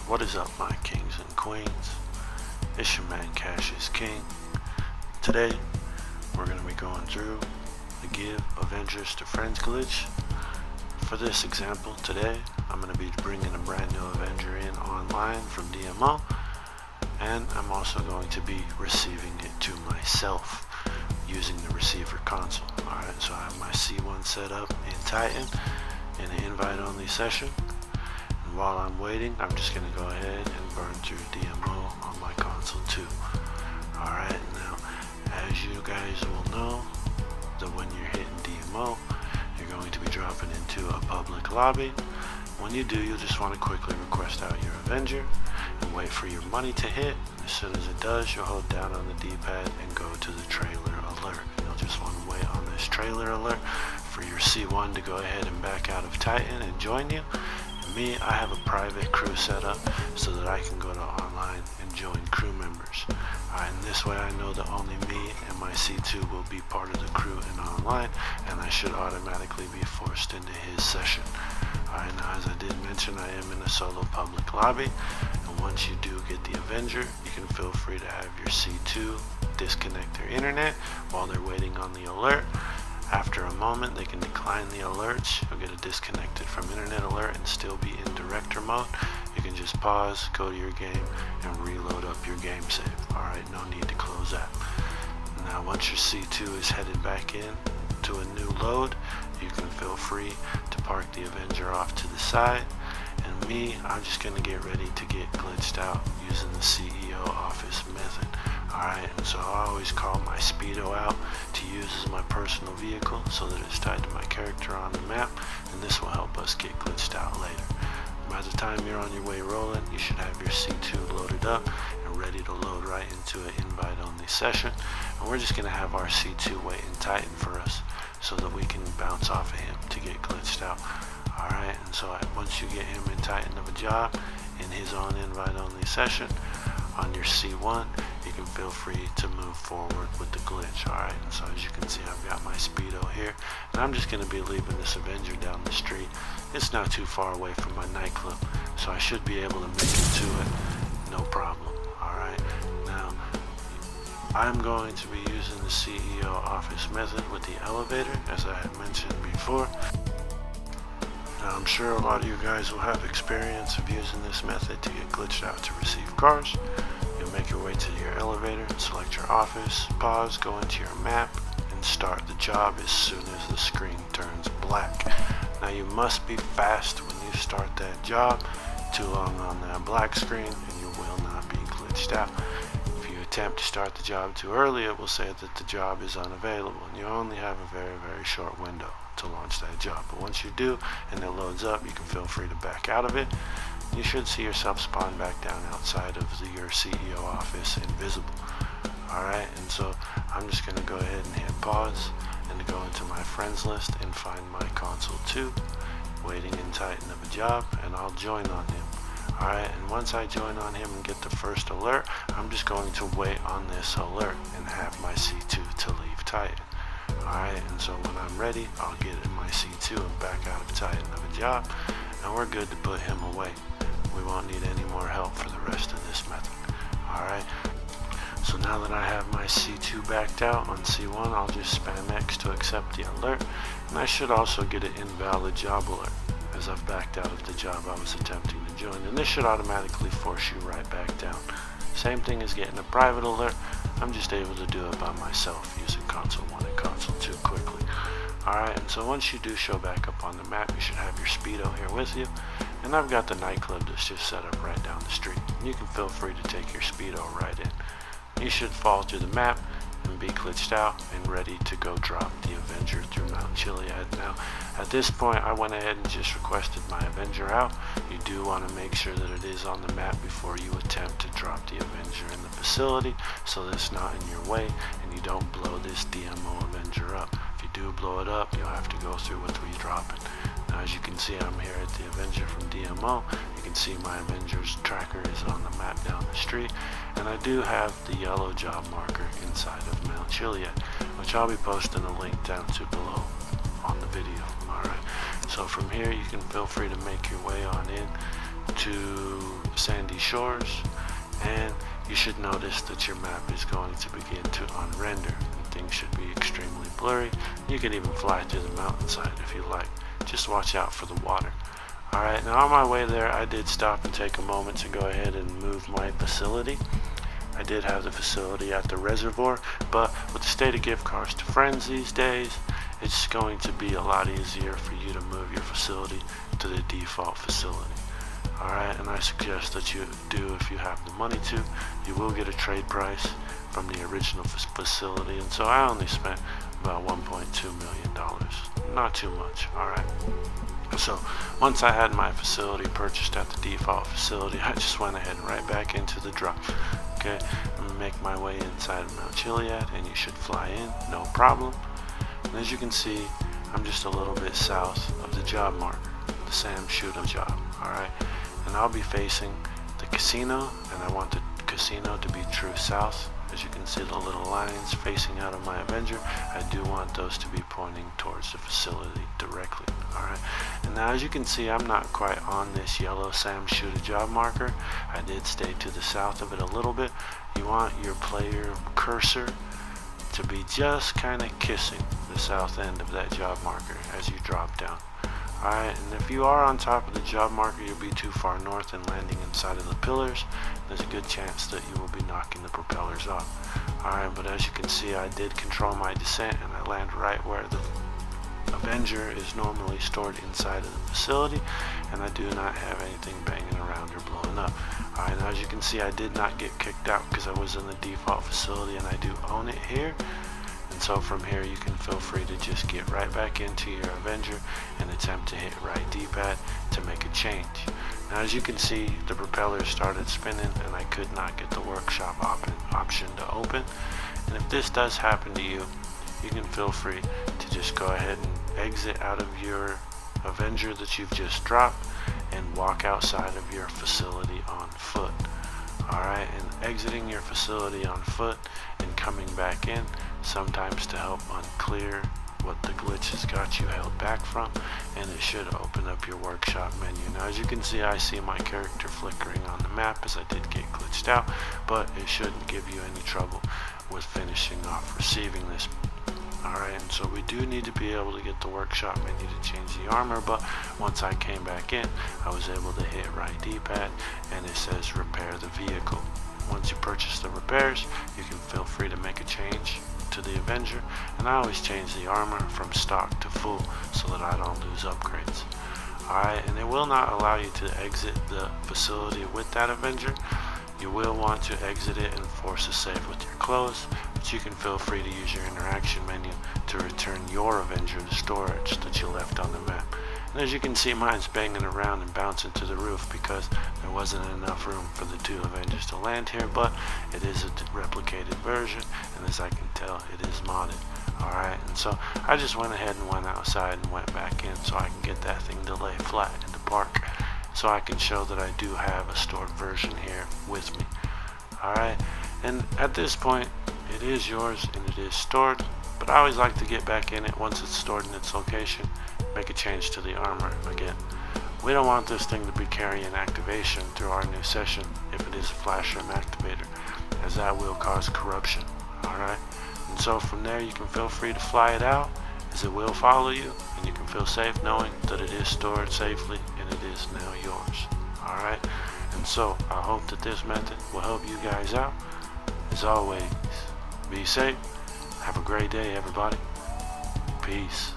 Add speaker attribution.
Speaker 1: What is up, my kings and queens? It's your man Cash is King. Today we're going to be going through the Give Avengers to Friends glitch. For this example today, I'm going to be bringing a brand new Avenger in online from DMO, and I'm also going to be receiving it to myself using the receiver console. Alright, so I have my C1 set up in Titan in an invite only session. While I'm waiting, I'm just going to go ahead and burn through DMO on my console too. Alright, now as you guys will know, that when you're hitting DMO, you're going to be dropping into a public lobby. When you do, you'll just want to quickly request out your Avenger and wait for your money to hit. As soon as it does, you'll hold down on the D-pad and go to the trailer alert. You'll just want to wait on this trailer alert for your C1 to go ahead and back out of Titan and join you. Me, I have a private crew set up so that I can go to online and join crew members. And this way I know that only me and my C2 will be part of the crew in online, and I should automatically be forced into his session. Alright, now as I did mention, I am in a solo public lobby, and once you do get the Avenger, you can feel free to have your C2 disconnect their internet while they're waiting on the alert. After a moment, they can decline the alerts. You'll get a disconnected from internet alert and still be in director mode. You can just pause, go to your game, and reload up your game save. Alright, no need to close that. Now once your C2 is headed back in to a new load, you can feel free to park the Avenger off to the side. And me, I'm just going to get ready to get glitched out using the CEO office method. Alright, and so I always call my Speedo out to use as my personal vehicle so that it's tied to my character on the map, and this will help us get glitched out later. By the time you're on your way rolling, you should have your C2 loaded up and ready to load right into an invite only session, and we're just going to have our C2 wait in Titan for us so that we can bounce off of him to get glitched out. Alright, and so once you get him in Titan of a job in his own invite only session on your C1, you can feel free to move forward with the glitch. Alright, and so as you can see, I've got my Speedo here, and I'm just going to be leaving this Avenger down the street. It's not too far away from my nightclub, so I should be able to make it to it no problem. Alright, now I'm going to be using the CEO office method with the elevator, as I had mentioned before. Now I'm sure a lot of you guys will have experience of using this method to get glitched out to receive cars. You'll make your way to your elevator, select your office, pause, go into your map, and start the job as soon as the screen turns black. Now you must be fast when you start that job. Too long on that black screen and you will not be glitched out. If you attempt to start the job too early, it will say that the job is unavailable, and you only have a very short window to launch that job. But once you do and it loads up, you can feel free to back out of it. You should see yourself spawn back down outside of your CEO office invisible. Alright, and so I'm just going to go ahead and hit pause and go into my friends list and find my console 2 waiting in Titan of a job, and I'll join on him. Alright, and once I join on him and get the first alert, I'm just going to wait on this alert and have my C2 to leave Titan. Alright, and so when I'm ready, I'll get in my C2 and back out of Titan of a job, and we're good to put him away. We won't need any more help for the rest of this method. Alright, so now that I have my C2 backed out on C1, I'll just spam X to accept the alert, and I should also get an invalid job alert, as I've backed out of the job I was attempting to join, and this should automatically force you right back down. Same thing as getting a private alert, I'm just able to do it by myself using console 1 and console 2 quickly. Alright, and so once you do show back up on the map, you should have your Speedo here with you, and I've got the nightclub that's just set up right down the street. You can feel free to take your Speedo right in. You should fall through the map and be glitched out and ready to go drop the Avenger through Mount Chiliad. Now, at this point, I went ahead and just requested my Avenger out. You do want to make sure that it is on the map before you attempt to drop the Avenger in the facility, so that it's not in your way and you don't blow this DMO Avenger up. If you do blow it up, you'll have to go through with redropping. Now, as you can see, I'm here at the Avenger from DMO. You can see my Avenger's tracker is on the map down the street, and I do have the yellow job marker inside of Mount Chiliad, which I'll be posting a link down to below on the video. Alright, so from here you can feel free to make your way on in to Sandy Shores, and you should notice that your map is going to begin to unrender. Things should be extremely blurry. You can even fly through the mountainside if you like. Just watch out for the water. Alright, now on my way there, I did stop and take a moment to go ahead and move my facility. I did have the facility at the reservoir, but with the state of gift cards to friends these days, it's going to be a lot easier for you to move your facility to the default facility. Alright, and I suggest that you do if you have the money to. You will get a trade price from the original facility, and so I only spent about $1.2 million. Not too much. Alright. So once I had my facility purchased at the default facility, I just went ahead and right back into the drop. Okay, I'm gonna make my way inside of Mount Chiliad, and you should fly in, no problem. And as you can see, I'm just a little bit south of the job marker, the Sam Shooter job. Alright, and I'll be facing the casino, and I want the casino to be true south. As you can see the little lines facing out of my Avenger, I do want those to be pointing towards the facility directly. Alright, and now as you can see, I'm not quite on this yellow Sam Shooter job marker. I did stay to the south of it a little bit. You want your player cursor to be just kind of kissing the south end of that job marker as you drop down. Alright, and if you are on top of the job marker, you'll be too far north and landing inside of the pillars. There's a good chance that you will be knocking the propellers off. Alright, but as you can see, I did control my descent, and I land right where the Avenger is normally stored inside of the facility, and I do not have anything banging around or blowing up. Alright, now as you can see, I did not get kicked out because I was in the default facility, and I do own it here. And so from here you can feel free to just get right back into your Avenger and attempt to hit right D-pad to make a change. Now as you can see, the propeller started spinning and I could not get the workshop option to open. And if this does happen to you, you can feel free to just go ahead and exit out of your Avenger that you've just dropped and walk outside of your facility on foot. Alright, and exiting your facility on foot and coming back in, sometimes to help unclear what the glitch has got you held back from, and it should open up your workshop menu. Now as you can see, I see my character flickering on the map as I did get glitched out, but it shouldn't give you any trouble with finishing off receiving this. Alright, and so we do need to be able to get the workshop menu to change the armor, but once I came back in, I was able to hit right D-pad, and it says repair the vehicle. Once you purchase the repairs, you can feel free to make a change to the Avenger, and I always change the armor from stock to full so that I don't lose upgrades. Alright, and it will not allow you to exit the facility with that Avenger. You will want to exit it and force a save with your clothes, but you can feel free to use your interaction menu to return your Avenger to storage that you left on the map. And as you can see, mine's banging around and bouncing to the roof because there wasn't enough room for the two Avengers to land here, but it is a replicated version, and as I can tell, it is modded. Alright, and so I just went ahead and went outside and went back in so I can get that thing to lay flat in the park, so I can show that I do have a stored version here with me. Alright, and at this point, it is yours and it is stored, but I always like to get back in it once it's stored in its location, make a change to the armor again. We don't want this thing to be carrying activation through our new session if it is a flash RAM activator, as that will cause corruption. Alright, and so from there you can feel free to fly it out, as it will follow you, and you can feel safe knowing that it is stored safely and it is now yours. Alright, and so I hope that this method will help you guys out. As always, be safe, have a great day everybody, peace.